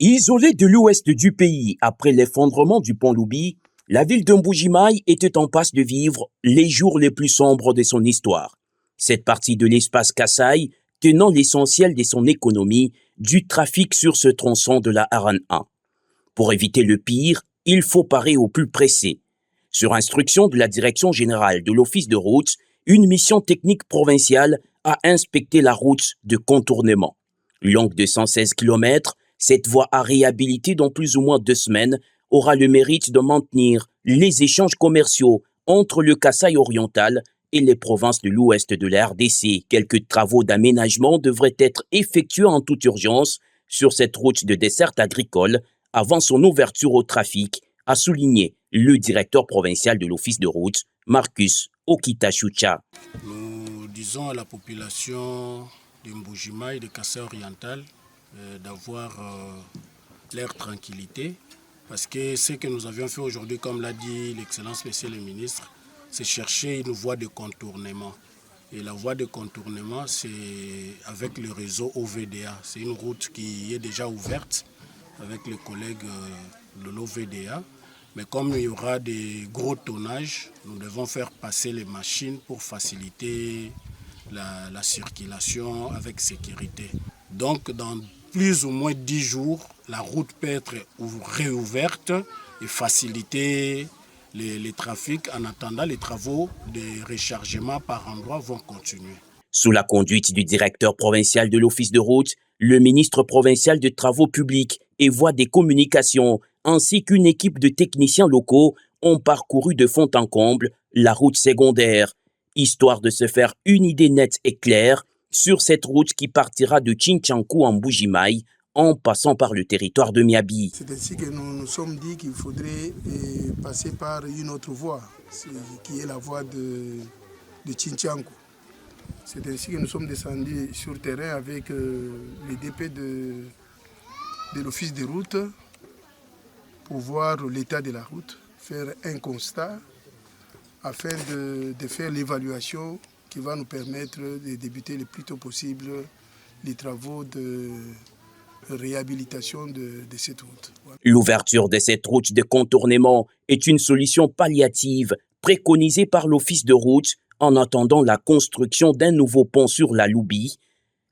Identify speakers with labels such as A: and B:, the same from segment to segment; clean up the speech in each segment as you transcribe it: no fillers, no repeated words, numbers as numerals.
A: Isolée de l'ouest du pays après l'effondrement du pont Loubi, la ville de Mbuji-Mayi était en passe de vivre les jours les plus sombres de son histoire. Cette partie de l'espace Kasaï tenant l'essentiel de son économie du trafic sur ce tronçon de la RN 1. Pour éviter le pire, il faut parer au plus pressé. Sur instruction de la Direction générale de l'Office de route, une mission technique provinciale a inspecté la route de contournement. Longue de 116 km, cette voie à réhabiliter dans plus ou moins 2 semaines aura le mérite de maintenir les échanges commerciaux entre le Kasaï oriental et les provinces de l'ouest de la RDC. Quelques travaux d'aménagement devraient être effectués en toute urgence sur cette route de desserte agricole avant son ouverture au trafic, a souligné le directeur provincial de l'Office de route, Marcus Okitachucha.
B: Nous disons à la population de Mbuji-Mayi, de Kasaï oriental, d'avoir leur tranquillité, parce que ce que nous avions fait aujourd'hui, comme l'a dit l'excellence monsieur le ministre, c'est chercher une voie de contournement. Et la voie de contournement, c'est avec le réseau OVDA. C'est une route qui est déjà ouverte avec les collègues de l'OVDA. Mais comme il y aura des gros tonnages, nous devons faire passer les machines pour faciliter la circulation avec sécurité. Donc, dans plus ou moins 10 jours, la route peut être réouverte et faciliter les trafics. En attendant, les travaux de rechargement par endroit vont continuer.
A: Sous la conduite du directeur provincial de l'Office de route, le ministre provincial de Travaux publics et Voies des communications, ainsi qu'une équipe de techniciens locaux ont parcouru de fond en comble la route secondaire, histoire de se faire une idée nette et claire sur cette route qui partira de Chinchankou en Mbuji-Mayi en passant par le territoire de Miabi.
C: C'est ainsi que nous nous sommes dit qu'il faudrait passer par une autre voie, qui est la voie de Chinchankou. C'est ainsi que nous sommes descendus sur terrain avec les DP de l'Office de route pour voir l'état de la route, faire un constat afin de faire l'évaluation qui va nous permettre de débuter le plus tôt possible les travaux de réhabilitation de cette route. Voilà.
A: L'ouverture de cette route de contournement est une solution palliative préconisée par l'Office de route en attendant la construction d'un nouveau pont sur la Loubi.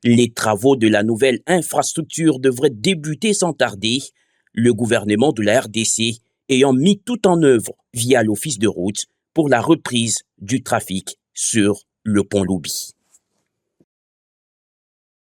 A: Les travaux de la nouvelle infrastructure devraient débuter sans tarder, le gouvernement de la RDC ayant mis tout en œuvre via l'Office de route pour la reprise du trafic sur le pont Loubi.